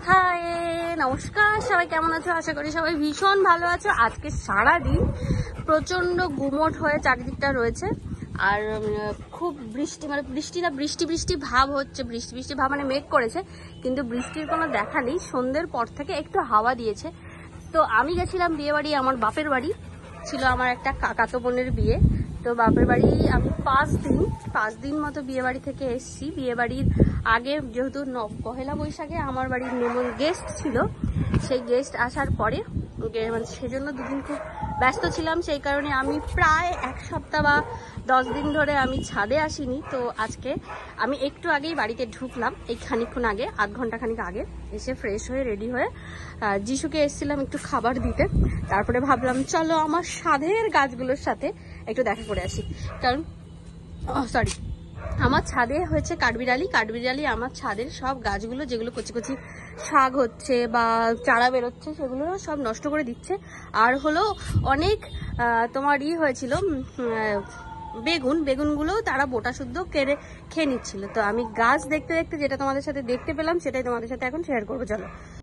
High, নমস্কার সবাই, কেমন আছো? আশা করি সবাই ভীষণ ভালো আছো। আজকে সারাদিন প্রচন্ড গুমোট হয়ে চারিদিকটা রয়েছে। আর খুব বৃষ্টি, মানে বৃষ্টি ভাব হচ্ছে। বৃষ্টি ভাব মানে মেঘ করেছে, কিন্তু বৃষ্টির কোনো দেখা নেই। সন্ধ্যের পর থেকে একটু হাওয়া দিয়েছে। তো আমি গেছিলাম বিয়ে বাড়ি, আমার বাপের বাড়ি ছিল। আমার একটা কাকাতো বোনের বিয়ে। তো বাপের বাড়ি আমি 5 দিন মতো বিয়ে বাড়ি থেকে এসেছি। বিয়ে বাড়ির আগে যেহেতু পহেলা বৈশাখে আমার বাড়ির গেস্ট ছিল, সেই গেস্ট আসার পরে মানে সেজন্য দুদিন খুব ব্যস্ত ছিলাম। সেই কারণে আমি প্রায় 1 সপ্তাহ বা 10 দিন ধরে আমি ছাদে আসিনি। তো আজকে আমি একটু আগেই বাড়িতে ঢুকলাম, এই খানিকক্ষণ আগে, আধ ঘন্টা খানিক আগে এসে ফ্রেশ হয়ে রেডি হয়ে যিশুকে এসেছিলাম একটু খাবার দিতে। তারপরে ভাবলাম চলো আমার ছাদের গাছগুলোর সাথে একটু দেখা করে আসি। কারণ আমার ছাদে হয়েছে কাঠবিড়ালি আমার ছাদের সব গাছগুলো, যেগুলো কচি কচি শাক হচ্ছে বা চারা বেরোচ্ছে, সেগুলো সব নষ্ট করে দিচ্ছে। আর হলো অনেক তোমার হয়েছিল বেগুনগুলো তারা বোটা শুদ্ধ কেড়ে খেয়ে নিচ্ছিল। তো আমি গাছ দেখতে দেখতে যেটা তোমাদের সাথে দেখতে পেলাম, সেটাই তোমাদের সাথে এখন শেয়ার করবো। চলো।